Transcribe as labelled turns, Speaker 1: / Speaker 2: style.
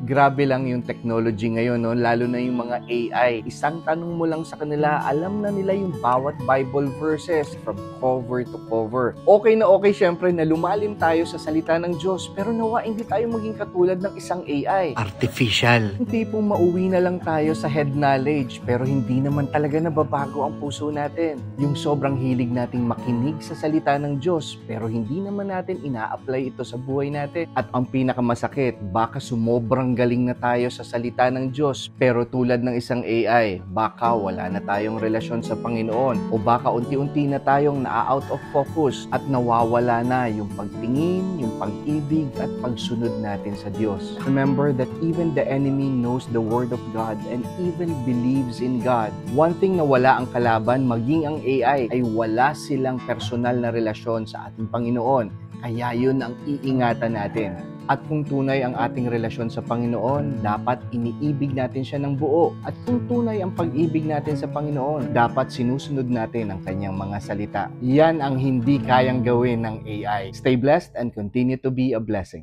Speaker 1: Grabe lang yung technology ngayon, no? Lalo na yung mga AI. Isang tanong mo lang sa kanila, alam na nila yung bawat Bible verses from cover to cover. Okay na okay syempre na lumalim tayo sa salita ng Diyos, pero nawa hindi tayo maging katulad ng isang AI.
Speaker 2: Artificial.
Speaker 1: Yung tipong mauwi na lang tayo sa head knowledge, pero hindi naman talaga nababago ang puso natin. Yung sobrang hilig nating makinig sa salita ng Diyos, pero hindi naman natin ina-apply ito sa buhay natin. At ang pinakamasakit, baka sumobrang galing na tayo sa salita ng Diyos, pero tulad ng isang AI, baka wala na tayong relasyon sa Panginoon, o baka unti-unti na tayong na-out of focus at nawawala na yung pagtingin, yung pag-ibig at pagsunod natin sa Diyos. Remember that even the enemy knows the Word of God and even believes in God. One thing na wala ang kalaban, maging ang AI, ay wala silang personal na relasyon sa ating Panginoon. Kaya yun ang iingatan natin. At kung tunay ang ating relasyon sa Panginoon, dapat iniibig natin siya ng buo. At kung tunay ang pag-ibig natin sa Panginoon, dapat sinusunod natin ang kanyang mga salita. Yan ang hindi kayang gawin ng AI. Stay blessed and continue to be a blessing.